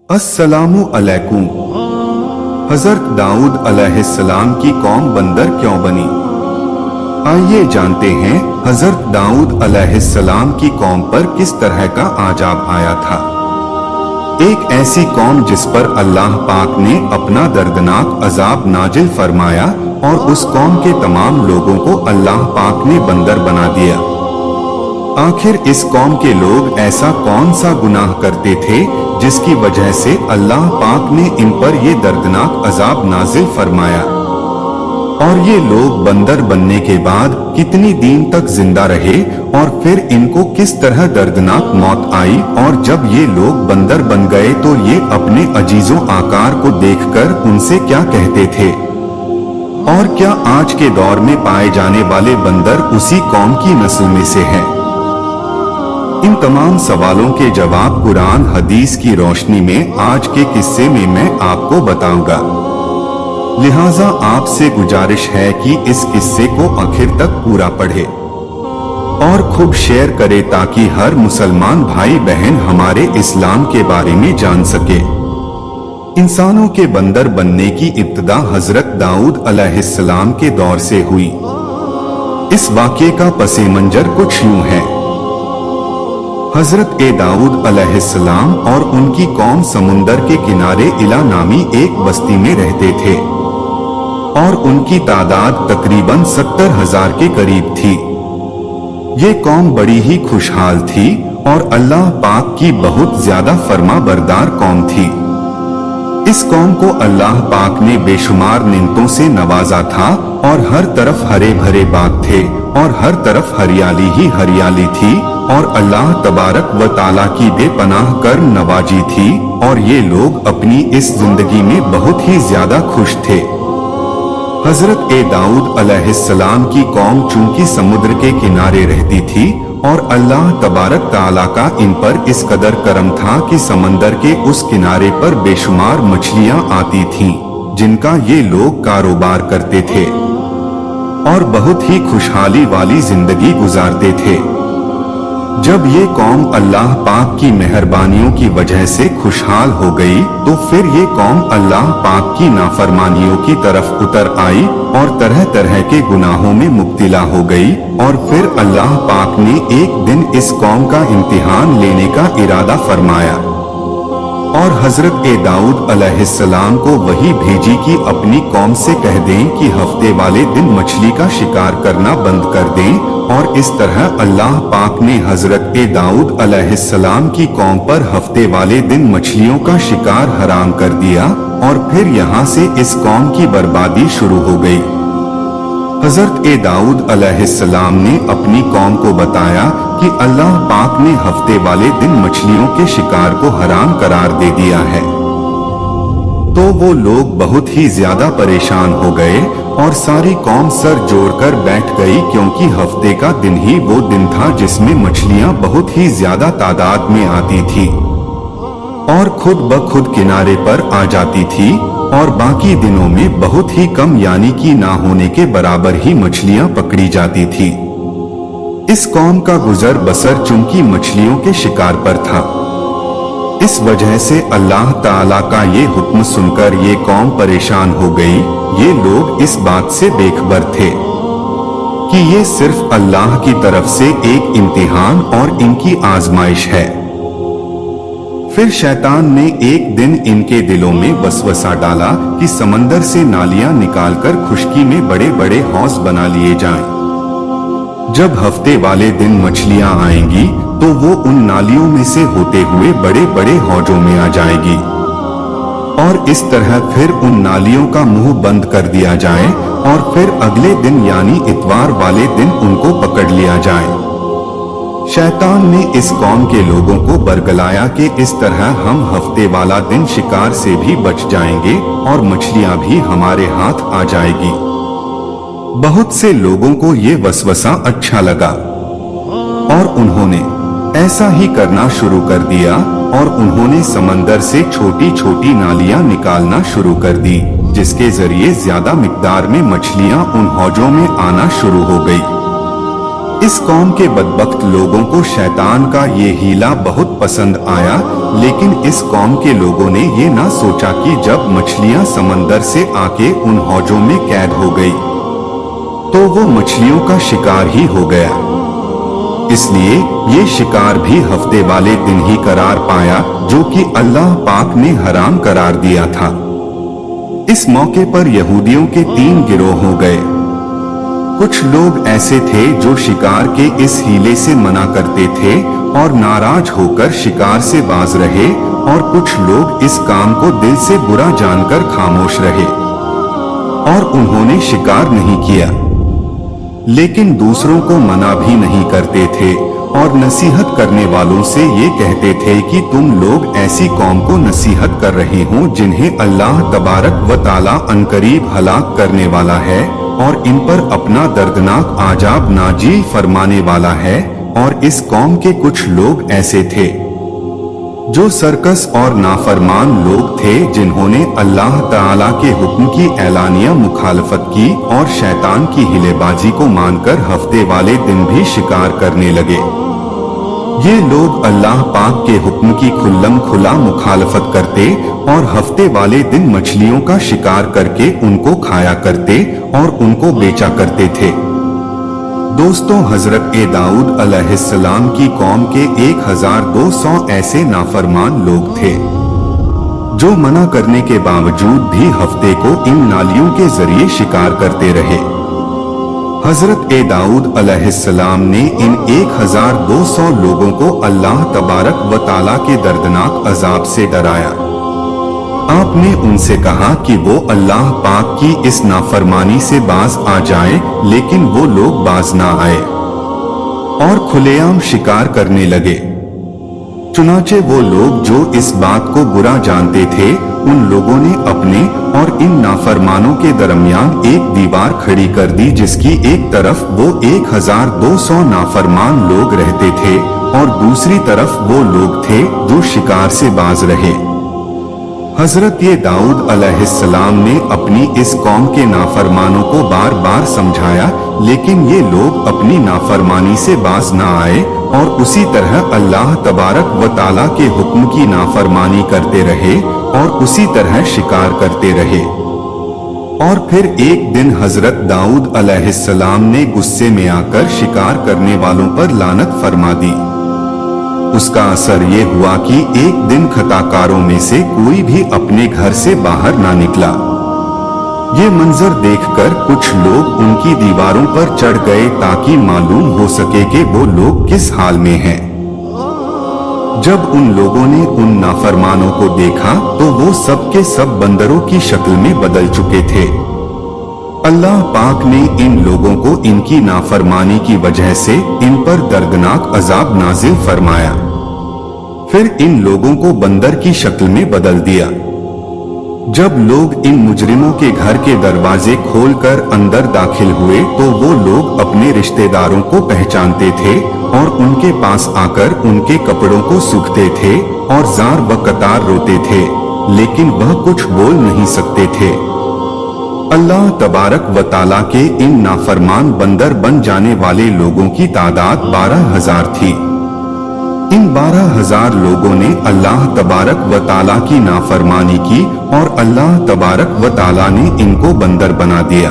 अस्सलामु अलैकुम। हजरत दाऊद अलैहिस्सलाम की कौम बंदर क्यों बनी? आइए जानते हैं हजरत दाऊद अलैहिस्सलाम की कौम पर किस तरह का आजाब आया था। एक ऐसी कौम जिस पर अल्लाह पाक ने अपना दर्दनाक अजाब नाजिल फरमाया और उस कौम के तमाम लोगों को अल्लाह पाक ने बंदर बना दिया। आखिर इस कौम के लोग ऐसा कौन सा गुनाह करते थे जिसकी वजह से अल्लाह पाक ने इन पर ये दर्दनाक अजाब नाजिल फरमाया, और ये लोग बंदर बनने के बाद कितनी दिन तक जिंदा रहे और फिर इनको किस तरह दर्दनाक मौत आई, और जब ये लोग बंदर बन गए तो ये अपने अजीजों आकार को देखकर उनसे क्या कहते थे, और क्या आज के दौर में पाए जाने वाले बंदर उसी कौम की नस्ल में से हैं? इन तमाम सवालों के जवाब कुरान हदीस की रोशनी में आज के किस्से में मैं आपको बताऊंगा। लिहाजा आपसे गुजारिश है कि इस किस्से को आखिर तक पूरा पढ़े और खूब शेयर करे ताकि हर मुसलमान भाई बहन हमारे इस्लाम के बारे में जान सके। इंसानों के बंदर बनने की इब्तिदा हजरत दाऊद अलैहिस्सलाम के दौर से हुई। इस वाक़ये का पसे मंजर कुछ यूं है। हजरत दाऊद अलैहिस्सलाम और उनकी कौम समुंदर के किनारे इला नामी एक बस्ती में रहते थे और उनकी तादाद तकरीबन 70,000 के करीब थी। ये कौम बड़ी ही खुशहाल थी और अल्लाह पाक की बहुत ज्यादा फर्मा बरदार कौम थी। इस कौम को अल्लाह पाक ने बेशुमार निमतों से नवाजा था और हर तरफ हरे भरे बाग थे और हर तरफ हरियाली ही हरियाली थी और अल्लाह तबारक व ताला की बेपनाह कर्म नवाजी थी, और ये लोग अपनी इस जिंदगी में बहुत ही ज्यादा खुश थे। हजरत दाऊद अलैहिस्सलाम की कौम चूंकि समुद्र के किनारे रहती थी और अल्लाह तबारक ताला का इन पर इस कदर करम था कि समंदर के उस किनारे पर बेशुमार मछलियां आती थीं, जिनका ये लोग कारोबार करते थे और बहुत ही खुशहाली वाली जिंदगी गुजारते थे। जब ये कौम अल्लाह पाक की मेहरबानियों की वजह से खुशहाल हो गई तो फिर ये कौम अल्लाह पाक की नाफरमानियों की तरफ उतर आई और तरह तरह के गुनाहों में मुब्तिला हो गई, और फिर अल्लाह पाक ने एक दिन इस कौम का इम्तिहान लेने का इरादा फरमाया और हजरत दाऊद अलैहिस्सलाम को वही भेजी कि अपनी कौम से कह दें कि हफ्ते वाले दिन मछली का शिकार करना बंद कर दें, और इस तरह अल्लाह पाक ने हजरत दाऊद अलैहिस्सलाम की कौम पर हफ्ते वाले दिन मछलियों का शिकार हराम कर दिया, और फिर यहाँ से इस कौम की बर्बादी शुरू हो गई। हजरत दाऊद अलैहिस्सलाम ने अपनी कौम को बताया कि अल्लाह पाक ने हफ्ते वाले दिन मछलियों के शिकार को हराम करार दे दिया है। तो वो लोग बहुत ही ज्यादा परेशान हो गए और सारी कौम सर जोड़कर बैठ गई, क्योंकि हफ्ते का दिन ही वो दिन था जिसमें मछलियां बहुत ही ज्यादा तादाद में आती थी और खुद ब खुद किनारे पर आ जाती थी, और बाकी दिनों में बहुत ही कम यानी कि ना होने के बराबर ही मछलियां पकड़ी जाती थी। इस कौम का गुजर बसर चूंकि मछलियों के शिकार पर था, इस वजह से अल्लाह ताला का ये हुक्म सुनकर ये कौम परेशान हो गई। ये लोग इस बात से बेखबर थे कि ये सिर्फ अल्लाह की तरफ से एक इम्तिहान और इनकी आजमाइश है। फिर शैतान ने एक दिन इनके दिलों में वसवसा डाला कि समंदर से नालियां निकालकर खुशकी में बड़े बड़े हौज बना लिए जाएं। जब हफ्ते वाले दिन मछलियां आएंगी तो वो उन नालियों में से होते हुए बड़े बड़े हौजों में आ जाएगी, और इस तरह फिर उन नालियों का मुंह बंद कर दिया जाए और फिर अगले दिन यानी इतवार वाले दिन उनको पकड़ लिया जाए। शैतान ने इस कौम के लोगों को बरगलाया कि इस तरह हम हफ्ते वाला दिन शिकार से भी बच जाएंगे और मछलियां भी हमारे हाथ आ जाएगी। बहुत से लोगों को ये वसवसा अच्छा लगा और उन्होंने ऐसा ही करना शुरू कर दिया, और उन्होंने समंदर से छोटी छोटी नालियां निकालना शुरू कर दी, जिसके जरिए ज्यादा मिकदार में मछलियां उन हौजों में आना शुरू हो गई। इस कौम के बदबख्त लोगों को शैतान का ये हीला बहुत पसंद आया, लेकिन इस कौम के लोगों ने ये ना सोचा कि जब मछलियां समंदर से आके उन हौजों में कैद हो गई तो वो मछलियों का शिकार ही हो गया। इसलिए ये शिकार भी हफ्ते वाले दिन ही करार पाया, जो कि अल्लाह पाक ने हराम करार दिया था। इस मौके पर यहूदियों के 3 गिरोह हो गए। कुछ लोग ऐसे थे जो शिकार के इस हीले से मना करते थे और नाराज होकर शिकार से बाज रहे, और कुछ लोग इस काम को दिल से बुरा जानकर खामोश रहे और उन्होंने शिकार नहीं किया, लेकिन दूसरों को मना भी नहीं करते थे और नसीहत करने वालों से ये कहते थे कि तुम लोग ऐसी कौम को नसीहत कर रहे हो जिन्हें अल्लाह तबारक व ताला अनकरीब हलाक करने वाला है और इन पर अपना दर्दनाक आजाब नाजिल फरमाने वाला है। और इस कौम के कुछ लोग ऐसे थे जो सरकस और नाफरमान लोग थे, जिन्होंने अल्लाह ताला के हुक्म की ऐलानिया मुखालफत की और शैतान की हिलेबाजी को मानकर हफ्ते वाले दिन भी शिकार करने लगे। ये लोग अल्लाह पाक के हुक्म की खुल्लम खुला मुखालफत करते और हफ्ते वाले दिन मछलियों का शिकार करके उनको खाया करते और उनको बेचा करते थे। दोस्तों, हजरत दाऊद अलैहिस्सलाम की कौम के 1200 ऐसे नाफरमान लोग थे जो मना करने के बावजूद भी हफ्ते को इन नालियों के जरिए शिकार करते रहे। हजरत दाऊद अलैहिस्सलाम ने इन 1200 लोगों को अल्लाह तबारक व ताला के दर्दनाक अजाब से डराया। आपने उनसे कहा कि वो अल्लाह पाक की इस नाफरमानी से बाज आ जाए, लेकिन वो लोग बाज ना आए और खुलेआम शिकार करने लगे। चुनाचे वो लोग जो इस बात को बुरा जानते थे, उन लोगों ने अपने और इन नाफरमानों के दरमियान एक दीवार खड़ी कर दी, जिसकी एक तरफ वो 1200 नाफरमान लोग रहते थे और दूसरी तरफ वो लोग थे जो शिकार से बाज रहे। हजरत दाऊद अलैहिस्सलाम ने अपनी इस कौम के नाफरमानों को बार बार समझाया, लेकिन ये लोग अपनी नाफरमानी से बाज ना आए और उसी तरह अल्लाह तबारक व ताला के हुक्म की नाफरमानी करते रहे और उसी तरह शिकार करते रहे। और फिर एक दिन हजरत दाऊद अलैहिस्सलाम ने गुस्से में आकर शिकार करने वालों पर लानत फरमा दी। उसका असर ये हुआ कि एक दिन खताकारों में से कोई भी अपने घर से बाहर ना निकला। ये मंजर देखकर कुछ लोग उनकी दीवारों पर चढ़ गए ताकि मालूम हो सके कि वो लोग किस हाल में हैं। जब उन लोगों ने उन नाफरमानों को देखा तो वो सब के सब बंदरों की शक्ल में बदल चुके थे। अल्लाह पाक ने इन लोगों को इनकी नाफरमानी की वजह से इन पर दर्दनाक अजाब नाजिल फरमाया। फिर इन लोगों को बंदर की शक्ल में बदल दिया। जब लोग इन मुजरिमों के घर के दरवाजे खोलकर अंदर दाखिल हुए तो वो लोग अपने रिश्तेदारों को पहचानते थे और उनके पास आकर उनके कपड़ों को सूखते थे और जार व कतार रोते थे, लेकिन वह कुछ बोल नहीं सकते थे। अल्लाह तबारक व ताला के इन नाफरमान बंदर बन जाने वाले लोगों की तादाद 12,000 थी। इन 12,000 लोगों ने अल्लाह तबारक व ताला की नाफरमानी की और अल्लाह तबारक व ताला ने इनको बंदर बना दिया।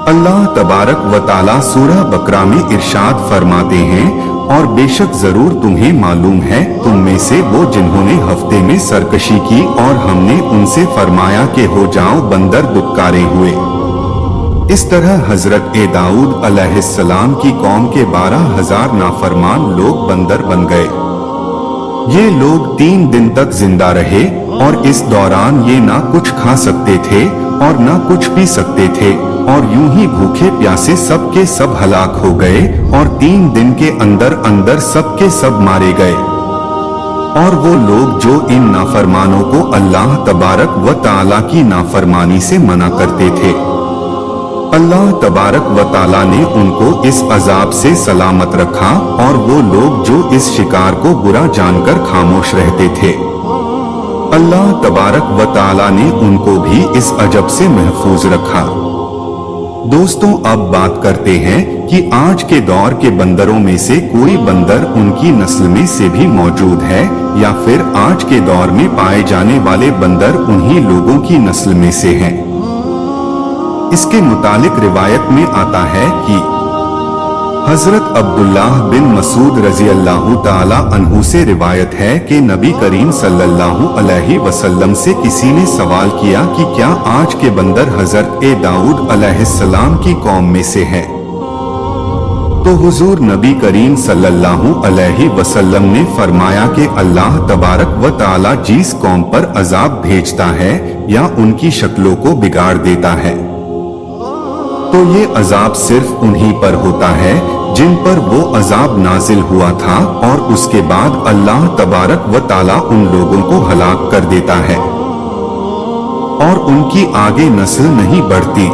अल्लाह तबारक व ताला सूरह बकरा में इरशाद फरमाते हैं, और बेशक जरूर तुम्हें मालूम है तुम में से वो जिन्होंने हफ्ते में सरकशी की और हमने उनसे फरमाया कि हो जाओ बंदर दुत्कारे हुए। इस तरह हजरत दाऊद अलैहिस्सलाम की कौम के 12,000 नाफरमान लोग बंदर बन गए। ये लोग 3 दिन तक जिंदा रहे और इस दौरान ये ना कुछ खा सकते थे और ना कुछ पी सकते थे और यूं ही भूखे प्यासे सब के सब हलाक हो गए और 3 दिन के अंदर अंदर सब के सब मारे गए। और वो लोग जो इन नाफरमानों को अल्लाह तबारक व ताला की नाफरमानी से मना करते थे, अल्लाह तबारक व ताला ने उनको इस अजाब से सलामत रखा और वो लोग जो इस शिकार को बुरा जानकर खामोश रहते थे, अल्लाह तबारक व ताला ने उनको भी इस अजब से महफूज रखा। दोस्तों अब बात करते हैं कि आज के दौर के बंदरों में से कोई बंदर उनकी नस्ल में से भी मौजूद है या फिर आज के दौर में पाए जाने वाले बंदर उन्हीं लोगों की नस्ल में से हैं। इसके मुतालिक रिवायत में आता है कि हजरत अब्दुल्लाह बिन मसूद रजी अल्लाह ताला अन्हु से रिवायत है कि नबी करीम सल्लल्लाहु अलैहि वसल्लम से किसी ने सवाल किया कि क्या आज के बंदर हजरत दाऊद अलैहिस्सलाम की कौम में से है। तो हुजूर नबी करीम सल्लल्लाहु अलैहि वसल्लम ने फरमाया कि अल्लाह तबारक व ताला जिस कौम पर अजाब भेजता है या उनकी शक्लों को बिगाड़ देता है तो ये अजाब सिर्फ उन्हीं पर होता है जिन पर वो अजाब नाजिल हुआ था और उसके बाद अल्लाह तबारक व ताला उन लोगों को हलाक कर देता है और उनकी आगे नस्ल नहीं बढ़ती।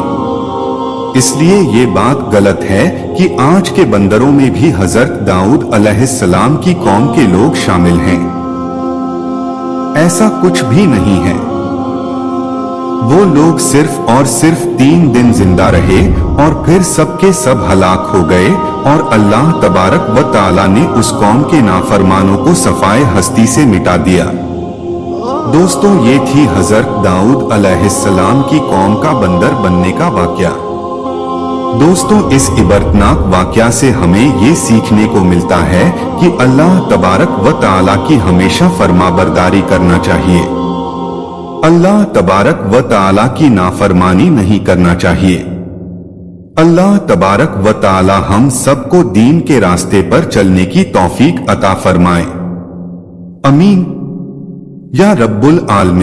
इसलिए ये बात गलत है कि आज के बंदरों में भी हजरत दाऊद अलैहिस्सलाम की कौम के लोग शामिल हैं। ऐसा कुछ भी नहीं है। वो लोग सिर्फ और सिर्फ 3 दिन जिंदा रहे और फिर सबके सब हलाक हो गए और अल्लाह तबारक व ताला ने उस कौम के नाफरमानों को सफाए हस्ती से मिटा दिया। दोस्तों ये थी हजरत दाऊद अलैहिस्सलाम की कौम का बंदर बनने का वाकया। दोस्तों इस इबरतनाक वाकया से हमें ये सीखने को मिलता है कि अल्लाह तबारक व ताला की हमेशा फरमाबरदारी करना चाहिए। अल्लाह तबारक व ताला की नाफरमानी नहीं करना चाहिए। अल्लाह तबारक व ताला हम सबको दीन के रास्ते पर चलने की तौफीक अता फरमाए। अमीन या रब्बुल आलमीन।